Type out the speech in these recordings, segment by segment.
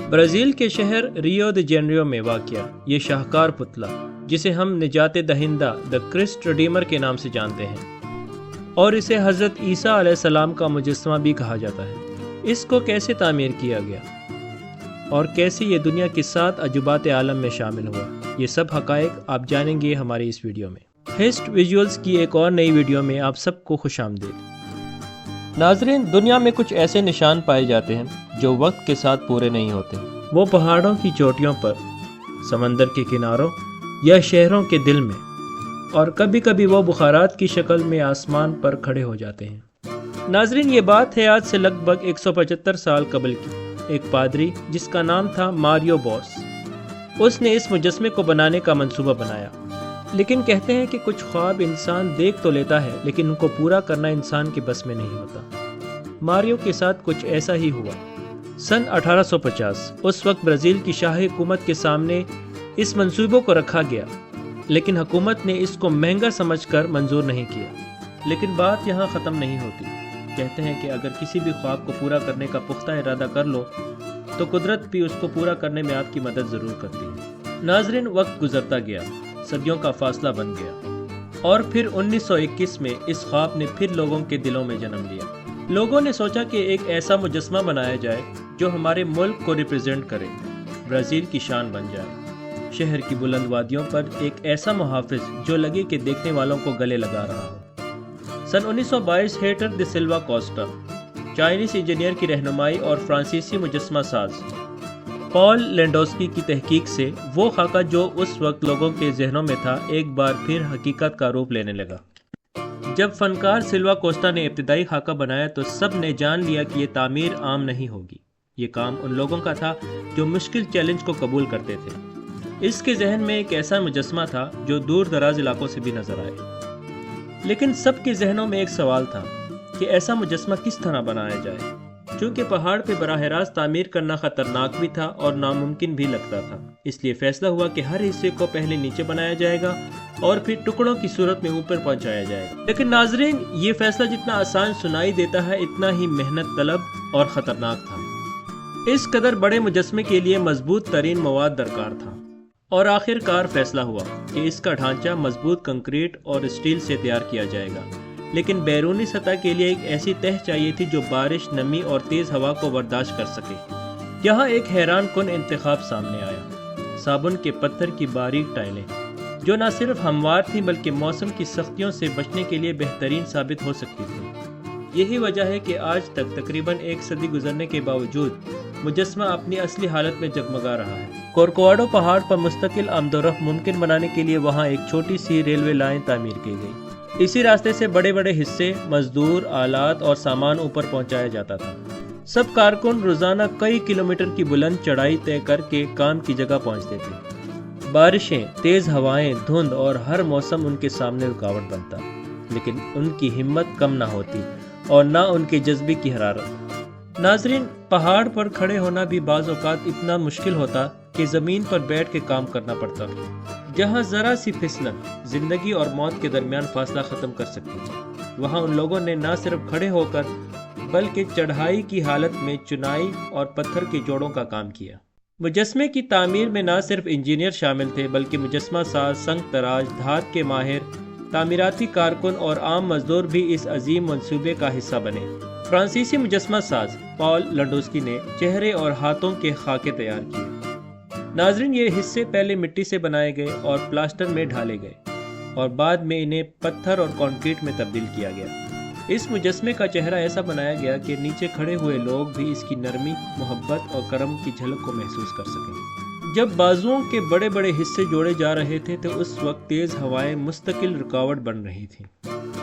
Brazil کے شہر Rio دی جینیرو میں واقع یہ شاہکار پتلا، جسے ہم نجات دہندہ دی کرسٹ ریڈیمر کے نام سے جانتے ہیں، اور اسے حضرت عیسیٰ علیہ السلام کا مجسمہ بھی کہا جاتا ہے، اس کو کیسے تعمیر کیا گیا اور کیسے یہ دنیا کی 7 عجوبات عالم میں شامل ہوا، یہ سب حقائق آپ جانیں گے ہماری اس ویڈیو میں۔ ہسٹ ویژولز کی ایک اور نئی ویڈیو میں آپ سب کو خوش آمدید۔ ناظرین، دنیا میں کچھ ایسے نشان پائے جاتے ہیں جو وقت کے ساتھ پورے نہیں ہوتے۔ وہ پہاڑوں کی چوٹیوں پر، سمندر کے کناروں یا شہروں کے دل میں، اور کبھی کبھی وہ بخارات کی شکل میں آسمان پر کھڑے ہو جاتے ہیں۔ ناظرین، یہ بات ہے آج سے لگ بھگ 175 سال قبل کی۔ ایک پادری جس کا نام تھا ماریو بوس، اس نے اس مجسمے کو بنانے کا منصوبہ بنایا، لیکن کہتے ہیں کہ کچھ خواب انسان دیکھ تو لیتا ہے لیکن ان کو پورا کرنا انسان کے بس میں نہیں ہوتا۔ ماریو کے ساتھ کچھ ایسا ہی ہوا۔ سن 1850 اس وقت برازیل کی شاہی حکومت کے سامنے اس منصوبے کو رکھا گیا، لیکن حکومت نے اس کو مہنگا سمجھ کر منظور نہیں کیا۔ لیکن بات یہاں ختم نہیں ہوتی۔ کہتے ہیں کہ اگر کسی بھی خواب کو پورا کرنے کا پختہ ارادہ کر لو تو قدرت بھی اس کو پورا کرنے میں آپ کی مدد ضرور کرتی ہے۔ ناظرین، وقت گزرتا گیا، صدیوں کا فاصلہ بن گیا، اور پھر 1921 میں اس خواب نے پھر لوگوں کے دلوں میں جنم لیا۔ لوگوں نے سوچا کہ ایک ایسا مجسمہ بنایا جائے جو ہمارے ملک کو ریپرزینٹ کرے، برازیل کی شان بن جائے۔ شہر کی بلند وادیوں پر ایک ایسا محافظ جو لگے کہ دیکھنے والوں کو گلے لگا رہا ہو۔ سن 1922 ہیٹر دی سلوا کوسٹا، چائنیز انجینئر کی رہنمائی اور فرانسیسی مجسمہ ساز پال لینڈوسکی کی تحقیق سے وہ خاکہ جو اس وقت لوگوں کے ذہنوں میں تھا ایک بار پھر حقیقت کا روپ لینے لگا۔ جب فنکار سلوا کوسٹا نے ابتدائی خاکہ بنایا تو سب نے جان لیا کہ یہ تعمیر عام نہیں ہوگی۔ یہ کام ان لوگوں کا تھا جو مشکل چیلنج کو قبول کرتے تھے۔ اس کے ذہن میں ایک ایسا مجسمہ تھا جو دور دراز علاقوں سے بھی نظر آئے، لیکن سب کے ذہنوں میں ایک سوال تھا کہ ایسا مجسمہ کس طرح بنایا جائے۔ چونکہ پہاڑ پہ براہ راست تعمیر کرنا خطرناک بھی تھا اور ناممکن بھی لگتا تھا، اس لیے فیصلہ ہوا کہ ہر حصے کو پہلے نیچے بنایا جائے گا اور پھر ٹکڑوں کی صورت میں اوپر پہنچایا جائے گا۔ لیکن ناظرین، یہ فیصلہ جتنا آسان سنائی دیتا ہے اتنا ہی محنت طلب اور خطرناک تھا۔ اس قدر بڑے مجسمے کے لیے مضبوط ترین مواد درکار تھا، اور آخر کار فیصلہ ہوا کہ اس کا ڈھانچہ مضبوط کنکریٹ اور اسٹیل سے تیار کیا جائے گا، لیکن بیرونی سطح کے لیے ایک ایسی تہ چاہیے تھی جو بارش، نمی اور تیز ہوا کو برداشت کر سکے۔ یہاں ایک حیران کن انتخاب سامنے آیا، صابن کے پتھر کی باریک ٹائلیں، جو نہ صرف ہموار تھیں بلکہ موسم کی سختیوں سے بچنے کے لیے بہترین ثابت ہو سکتی تھیں۔ یہی وجہ ہے کہ آج تک تقریباً 1 صدی گزرنے کے باوجود مجسمہ اپنی اصلی حالت میں جگمگا رہا ہے۔ کورکواڈو پہاڑ پر مستقل آمد و رفت ممکن بنانے کے لیے وہاں ایک چھوٹی سی ریلوے لائن تعمیر کی گئی۔ اسی راستے سے بڑے بڑے حصے، مزدور، آلات اور سامان اوپر پہنچایا جاتا تھا۔ سب کارکن روزانہ کئی کلومیٹر کی بلند چڑھائی طے کر کے کام کی جگہ پہنچتے تھے۔ بارشیں، تیز ہوائیں، دھند اور ہر موسم ان کے سامنے رکاوٹ بنتا، لیکن ان کی ہمت کم نہ ہوتی اور نہ ان کے جذبے کی حرارت۔ ناظرین، پہاڑ پر کھڑے ہونا بھی بعض اوقات اتنا مشکل ہوتا کہ زمین پر بیٹھ کے کام کرنا پڑتا، جہاں ذرا سی پھسلن زندگی اور موت کے درمیان فاصلہ ختم کر سکتی تھی۔ وہاں ان لوگوں نے نہ صرف کھڑے ہو کر بلکہ چڑھائی کی حالت میں چنائی اور پتھر کے جوڑوں کا کام کیا۔ مجسمے کی تعمیر میں نہ صرف انجینئر شامل تھے بلکہ مجسمہ ساز، سنگ تراش، دھات کے ماہر، تعمیراتی کارکن اور عام مزدور بھی اس عظیم منصوبے کا حصہ بنے۔ فرانسیسی مجسمہ ساز پال لینڈوسکی نے چہرے اور ہاتھوں کے خاکے تیار کیے۔ ناظرین، یہ حصے پہلے مٹی سے بنائے گئے اور پلاسٹر میں ڈھالے گئے، اور بعد میں انہیں پتھر اور کنکریٹ میں تبدیل کیا گیا۔ اس مجسمے کا چہرہ ایسا بنایا گیا کہ نیچے کھڑے ہوئے لوگ بھی اس کی نرمی، محبت اور کرم کی جھلک کو محسوس کر سکیں۔ جب بازوؤں کے بڑے بڑے حصے جوڑے جا رہے تھے تو اس وقت تیز ہوائیں مستقل رکاوٹ بن رہی تھیں۔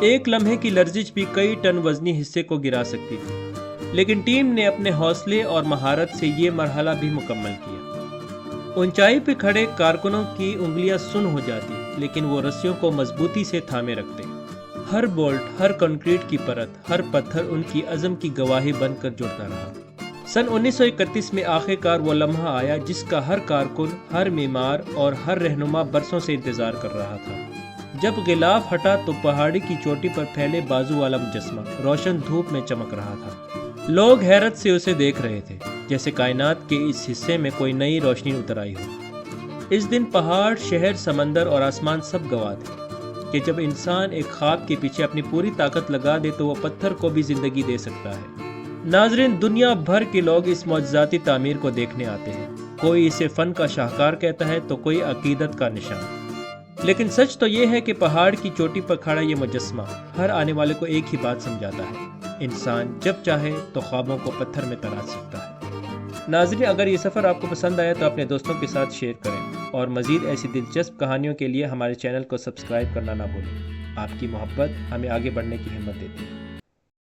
ایک لمحے کی لرزش بھی کئی ٹن وزنی حصے کو گرا سکتی تھی، لیکن ٹیم نے اپنے حوصلے اور مہارت سے یہ مرحلہ بھی مکمل کیا۔ اونچائی پہ کھڑے کارکنوں کی انگلیاں سن ہو جاتی، لیکن وہ رسیوں کو مضبوطی سے تھامے رکھتے۔ ہر بولٹ، ہر کنکریٹ کی پرت، ہر پتھر ان کی عزم کی گواہی بن کر جڑتا رہا۔ سن 1931 میں آخر کار وہ لمحہ آیا جس کا ہر کارکن، ہر معمار اور ہر رہنما برسوں سے انتظار کر رہا تھا۔ جب غلاف ہٹا تو پہاڑی کی چوٹی پر پھیلے بازو والا مجسمہ روشن دھوپ میں چمک رہا تھا۔ لوگ حیرت سے اسے دیکھ رہے تھے۔ جیسے کائنات کے اس حصے میں کوئی نئی روشنی اتر آئی ہو۔ اس دن پہاڑ، شہر، سمندر اور آسمان سب گواہ تھے کہ جب انسان ایک خواب کے پیچھے اپنی پوری طاقت لگا دے تو وہ پتھر کو بھی زندگی دے سکتا ہے۔ ناظرین، دنیا بھر کے لوگ اس معجزاتی تعمیر کو دیکھنے آتے ہیں۔ کوئی اسے فن کا شاہکار کہتا ہے تو کوئی عقیدت کا نشان۔ لیکن سچ تو یہ ہے کہ پہاڑ کی چوٹی پر کھڑا یہ مجسمہ ہر آنے والے کو ایک ہی بات سمجھاتا ہے: انسان جب چاہے تو خوابوں کو پتھر میں تراش سکتا ہے۔ ناظرین، اگر یہ سفر آپ کو پسند آیا تو اپنے دوستوں کے ساتھ شیئر کریں، اور مزید ایسی دلچسپ کہانیوں کے لیے ہمارے چینل کو سبسکرائب کرنا نہ بھولیں۔ آپ کی محبت ہمیں آگے بڑھنے کی ہمت دیتی ہے۔